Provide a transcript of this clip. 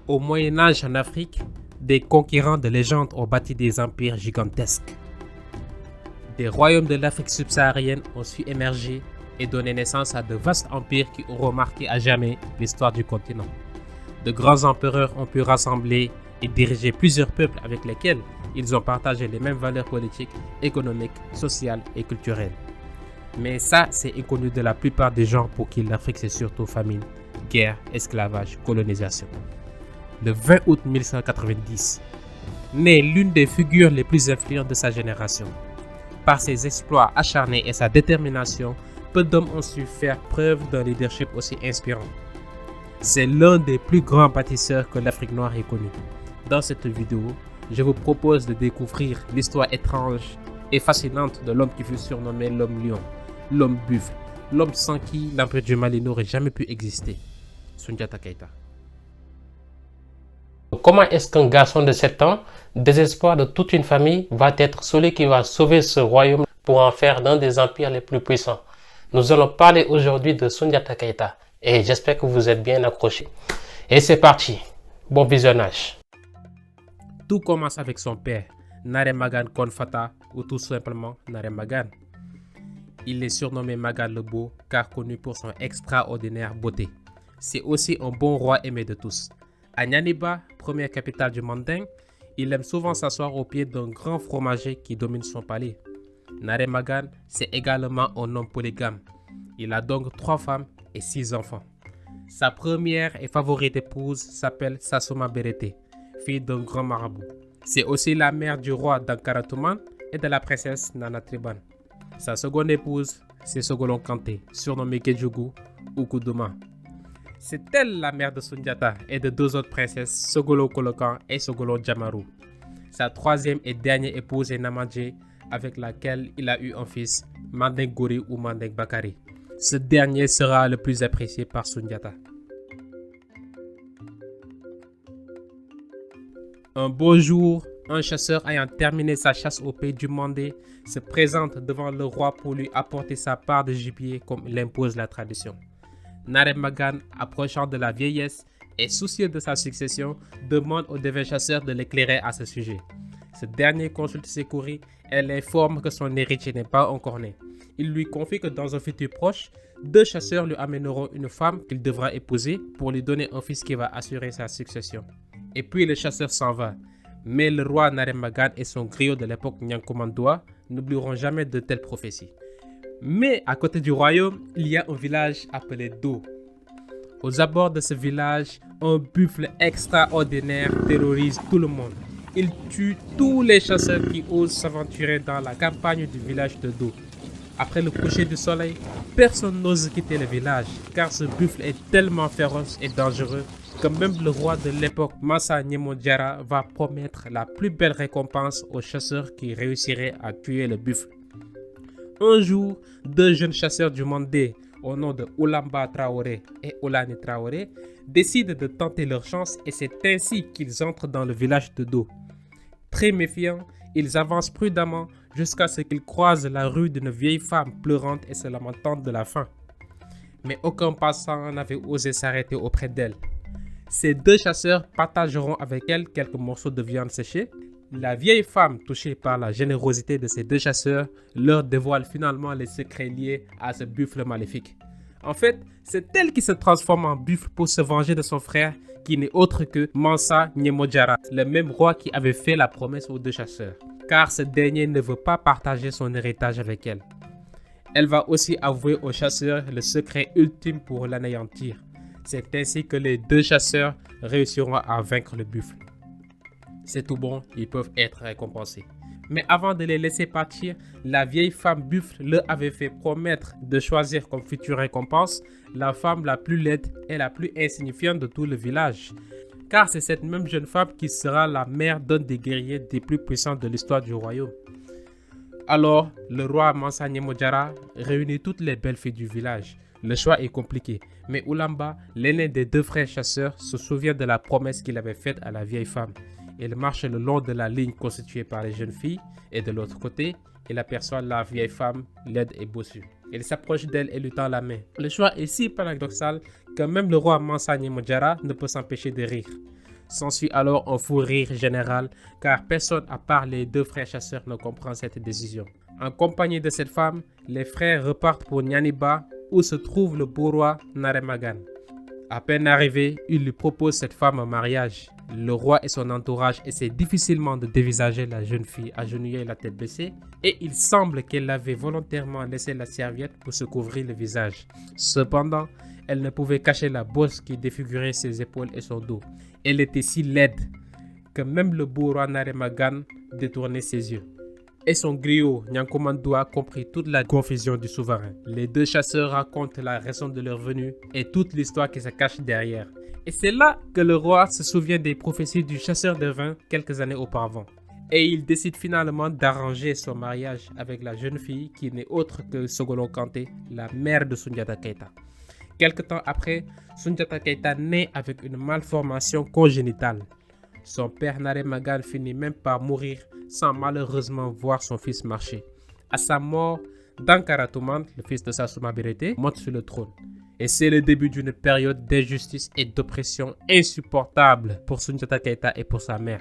Au Moyen Âge en Afrique, des conquérants de légende ont bâti des empires gigantesques. Des royaumes de l'Afrique subsaharienne ont su émerger et donner naissance à de vastes empires qui auront marqué à jamais l'histoire du continent. De grands empereurs ont pu rassembler et diriger plusieurs peuples avec lesquels ils ont partagé les mêmes valeurs politiques, économiques, sociales et culturelles. Mais ça, c'est inconnu de la plupart des gens pour qui l'Afrique c'est surtout famine, guerre, esclavage, colonisation. Le 20 août 1190, naît l'une des figures les plus influentes de sa génération. Par ses exploits acharnés et sa détermination, peu d'hommes ont su faire preuve d'un leadership aussi inspirant. C'est l'un des plus grands bâtisseurs que l'Afrique noire ait connu. Dans cette vidéo, je vous propose de découvrir l'histoire étrange et fascinante de l'homme qui fut surnommé l'homme lion, l'homme buffle, l'homme sans qui l'empire du Mali n'aurait jamais pu exister, Soundiata Keita. Comment est-ce qu'un garçon de 7 ans, désespoir de toute une famille, va être celui qui va sauver ce royaume pour en faire l'un des empires les plus puissants? Nous allons parler aujourd'hui de Soundiata Keita et j'espère que vous êtes bien accrochés. Et c'est parti, bon visionnage. Tout commence avec son père, Nare Magan Konfata ou tout simplement Nare Magan. Il est surnommé Magan le Beau car connu pour son extraordinaire beauté. C'est aussi un bon roi aimé de tous. À Nyaniba, première capitale du Manding, il aime souvent s'asseoir au pied d'un grand fromager qui domine son palais. Nare Magan, c'est également un homme polygame. Il a donc 3 femmes et 6 enfants. Sa première et favorite épouse s'appelle Sassouma Berete, fille d'un grand marabout. C'est aussi la mère du roi d'Ankaratouman et de la princesse Nana Triban. Sa seconde épouse, c'est Sogolon Kanté, surnommée Kedjougou ou Koudouma. C'est elle la mère de Soundiata et de 2 autres princesses, Sogolo Kolokan et Sogolo Djamaru. Sa troisième et dernière épouse est Namadje, avec laquelle il a eu un fils, Mandeng Gori ou Mandeng Bakari. Ce dernier sera le plus apprécié par Soundiata. Un beau jour, un chasseur ayant terminé sa chasse au pays du Mandé se présente devant le roi pour lui apporter sa part de gibier comme l'impose la tradition. Nare Magan, approchant de la vieillesse et soucieux de sa succession, demande au défunt chasseur de l'éclairer à ce sujet. Ce dernier consulte ses courriers et l'informe que son héritier n'est pas encore né. Il lui confie que dans un futur proche, 2 chasseurs lui amèneront une femme qu'il devra épouser pour lui donner un fils qui va assurer sa succession. Et puis le chasseur s'en va. Mais le roi Nare Magan et son griot de l'époque Nyankomandoa n'oublieront jamais de telles prophéties. Mais à côté du royaume, il y a un village appelé Do. Aux abords de ce village, un buffle extraordinaire terrorise tout le monde. Il tue tous les chasseurs qui osent s'aventurer dans la campagne du village de Do. Après le coucher du soleil, personne n'ose quitter le village car ce buffle est tellement féroce et dangereux que même le roi de l'époque, Massa Nyemodjara, va promettre la plus belle récompense aux chasseurs qui réussiraient à tuer le buffle. Un jour, 2 jeunes chasseurs du Mandé, au nom de Oulamba Traoré et Oulani Traoré, décident de tenter leur chance et c'est ainsi qu'ils entrent dans le village de Do. Très méfiants, ils avancent prudemment jusqu'à ce qu'ils croisent la rue d'une vieille femme pleurante et se lamentant de la faim. Mais aucun passant n'avait osé s'arrêter auprès d'elle. Ces 2 chasseurs partageront avec elle quelques morceaux de viande séchée. La vieille femme, touchée par la générosité de ces 2 chasseurs, leur dévoile finalement les secrets liés à ce buffle maléfique. En fait, c'est elle qui se transforme en buffle pour se venger de son frère, qui n'est autre que Mansa Nyemodjara, le même roi qui avait fait la promesse aux 2 chasseurs, car ce dernier ne veut pas partager son héritage avec elle. Elle va aussi avouer aux chasseurs le secret ultime pour l'anéantir. C'est ainsi que les 2 chasseurs réussiront à vaincre le buffle. C'est tout bon, ils peuvent être récompensés. Mais avant de les laisser partir, la vieille femme buffle leur avait fait promettre de choisir comme future récompense la femme la plus laide et la plus insignifiante de tout le village. Car c'est cette même jeune femme qui sera la mère d'un des guerriers des plus puissants de l'histoire du royaume. Alors, le roi Mansa Nyemodjara réunit toutes les belles filles du village. Le choix est compliqué, mais Oulamba, l'aîné des 2 frères chasseurs, se souvient de la promesse qu'il avait faite à la vieille femme. Il marche le long de la ligne constituée par les jeunes filles et de l'autre côté, il aperçoit la vieille femme laide et bossue. Il s'approche d'elle et lui tend la main. Le choix est si paradoxal que même le roi Mansa Nyemodjara ne peut s'empêcher de rire. S'ensuit alors un fou rire général car personne à part les deux frères chasseurs ne comprend cette décision. En compagnie de cette femme, les frères repartent pour Nyaniba où se trouve le beau roi Naremagan. À peine arrivé, il lui propose cette femme en mariage. Le roi et son entourage essaient difficilement de dévisager la jeune fille agenouillée et la tête baissée et il semble qu'elle avait volontairement laissé la serviette pour se couvrir le visage. Cependant, elle ne pouvait cacher la bosse qui défigurait ses épaules et son dos. Elle était si laide que même le beau roi Naremagan détournait ses yeux. Et son griot, Nyankomandua, comprit toute la confusion du souverain. Les deux chasseurs racontent la raison de leur venue et toute l'histoire qui se cache derrière. Et c'est là que le roi se souvient des prophéties du chasseur de vin quelques années auparavant. Et il décide finalement d'arranger son mariage avec la jeune fille qui n'est autre que Sogolon Kanté, la mère de Soundiata Keita. Quelque temps après, Soundiata Keita naît avec une malformation congénitale. Son père Naremagan finit même par mourir sans malheureusement voir son fils marcher. À sa mort, Dankara Toumane, le fils de Sassouma Berete, monte sur le trône. Et c'est le début d'une période d'injustice et d'oppression insupportable pour Soundiata Keita et pour sa mère.